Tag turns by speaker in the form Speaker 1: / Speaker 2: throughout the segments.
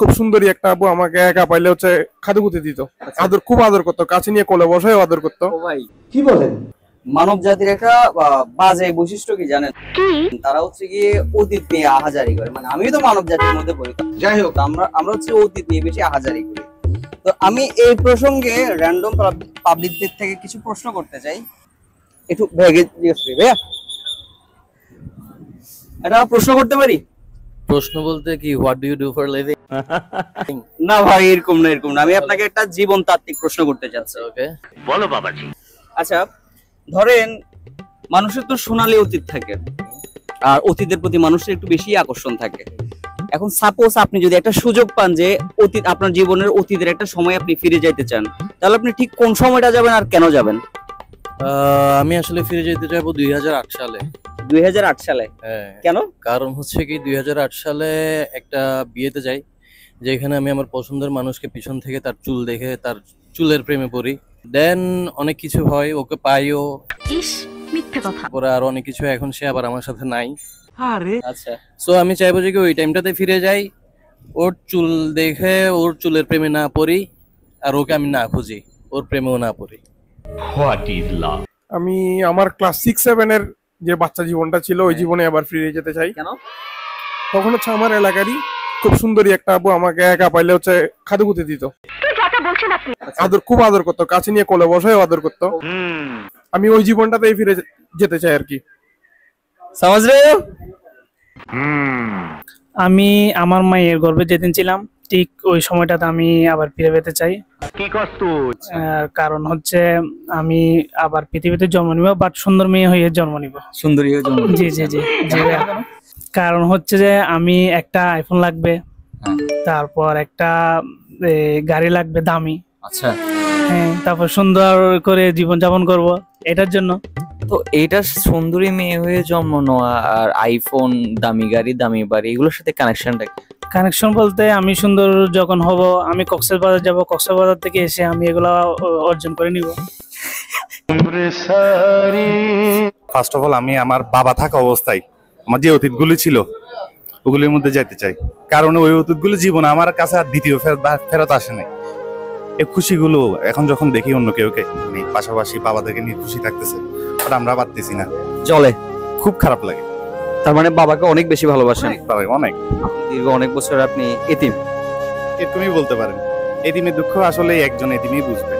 Speaker 1: খুব সুন্দরী একটা আপু আমাকে একা পাইলে হচ্ছে খাদুকুতি দিত। খুব আদর করতো, কাছে নিয়ে কোলে বসে আদর করতো।
Speaker 2: ও ভাই কি বলেন? মানব জাতির একটা বাজে বৈশিষ্ট্য কি জানেন? তারা হচ্ছে গিয়ে অতীত নিয়ে আহাজারি করে। মানে আমি তো মানব জাতির মধ্যে পড়ি, যাই হোক আমরা হচ্ছে অতীত নিয়ে বেশি আহাজারি করি। তো আমি এই প্রসঙ্গে র্যান্ডম পাবলিকদের থেকে কিছু প্রশ্ন করতে চাই। একটু ভেগে জিজ্ঞেস করি ভাইয়া, এটা প্রশ্ন করতে পারি?
Speaker 3: প্রশ্ন বলতে কি, what do you do for living?
Speaker 2: না ভাই, এরকম না। আমি আপনাকে একটা জীবন তাত্ত্বিক প্রশ্ন করতে চাচ্ছি।
Speaker 3: ওকে,
Speaker 4: বলো বাবাজি।
Speaker 2: আচ্ছা, ধরেন মানুষের তো সোনালী অতীত থাকে, আর অতীতের প্রতি মানুষের একটু বেশি আকর্ষণ থাকে। এখন সাপোজ আপনি যদি একটা সুযোগ পান যে অতীত, আপনার জীবনের অতীতের একটা সময় আপনি ফিরে যাইতে চান, তাহলে আপনি ঠিক কোন সময়টা যাবেন আর কেন যাবেন?
Speaker 3: আমি আসলে ফিরে যেতে চাইবো 2008 সালে।
Speaker 2: 2008 সালে?
Speaker 3: হ্যাঁ।
Speaker 2: কেন?
Speaker 3: কারণ হচ্ছে কি, 2008 সালে একটা বিয়েতে যাই, যেখানে আমি আমার পছন্দের মানুষকে পিছন থেকে তার চুল দেখে তার চুলের প্রেমে পড়ি। দেন অনেক কিছু হয়, ওকে পাইও।
Speaker 5: ইস, মিথ্যে কথা।
Speaker 3: পরে আর অনেক কিছু, এখন সে আবার আমার সাথে নাই।
Speaker 2: আরে আচ্ছা,
Speaker 3: সো আমি চাইবো যে কি ওই টাইমটাতে ফিরে যাই, ওর চুল দেখে ওর চুলের প্রেমে না পড়ি, আর ওকে আমি না খুঁজি, ওর প্রেমেও না পড়ি।
Speaker 4: What is love?
Speaker 1: আমি আমার ক্লাস 6-7 এর যে বাচ্চা জীবনটা ছিল ওই জীবনে আবার ফিরে যেতে চাই।
Speaker 2: কেন?
Speaker 1: তখন হচ্ছে আমার এলাকারই খুব সুন্দরী একটা আপু আমাকে একা পাইলে হচ্ছে খাদুকুতি দিত। খুব আদর করতো, কাছে নিয়ে কোলে বসে আদর করতো। আমি ওই জীবনটাতেই ফিরে যেতে চাই আর কি।
Speaker 2: সমাজ রে,
Speaker 6: আমি আমার মায়ের গর্ভে যেদিন ছিলাম ঠিক ওই সময়টাতে আমি আবার ফিরে পেতে চাই।
Speaker 4: কি কষ্ট?
Speaker 6: কারণ হচ্ছে আমি আবার পৃথিবীতে জন্ম নিব, বাট সুন্দর মেয়ে হয়ে জন্ম নিব।
Speaker 2: সুন্দরী হয়ে জন্ম?
Speaker 6: জি জি জি জি। কারণ হচ্ছে যে আমি একটা আইফোন লাগবে, তারপর একটা গাড়ি লাগবে দামি।
Speaker 2: আচ্ছা,
Speaker 6: হ্যাঁ, তারপর সুন্দর করে জীবন যাপন করব, এটার জন্য।
Speaker 2: তো এইটা সুন্দরী মেয়ে হয়ে জন্ম নেওয়া আর আইফোন, দামি গাড়ি, দামি বাড়ি, এগুলোর সাথে কানেকশনটা কি?
Speaker 6: কানেকশন বলতে আমি সুন্দর যখন হব, আমি কক্সবাজার যাব, কক্সবাজার থেকে এসে আমি এগুলা অর্জন করে নিব।
Speaker 7: ফার্স্ট অফ অল আমি আমার বাবা থাকা অবস্থায় আমার যে অতীতগুলি ছিল ওগুলির মধ্যে যেতে চাই, কারণ ওই অতীতগুলো জীবনে আমার কাছে আর দ্বিতীয় ফেরত আসে নাই। এই খুশিগুলো এখন যখন দেখি অন্য কেউকে পাশাপাশি বাবাদেরকে নিয়ে খুশি থাকতেছে, ওটা আমরা পারতেছি না,
Speaker 2: চলে,
Speaker 7: খুব খারাপ লাগে।
Speaker 2: তার মানে বাবাকে অনেক বেশি ভালোবাসেন?
Speaker 7: অনেক।
Speaker 2: দীর্ঘ অনেক বছর আপনি এতিম?
Speaker 7: তুমি বলতে পারেন, এতিমের দুঃখ আসলে একজন এতিমই বুঝবে।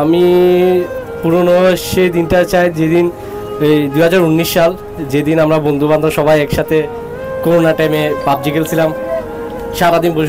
Speaker 8: আমি পুরনো সেই দিনটা চাই যেদিন, এই 2019 সাল, যেদিন আমরা বন্ধু বান্ধব সবাই একসাথে করোনা টাইমে পাবজি খেলছিলাম, সারাদিন বসে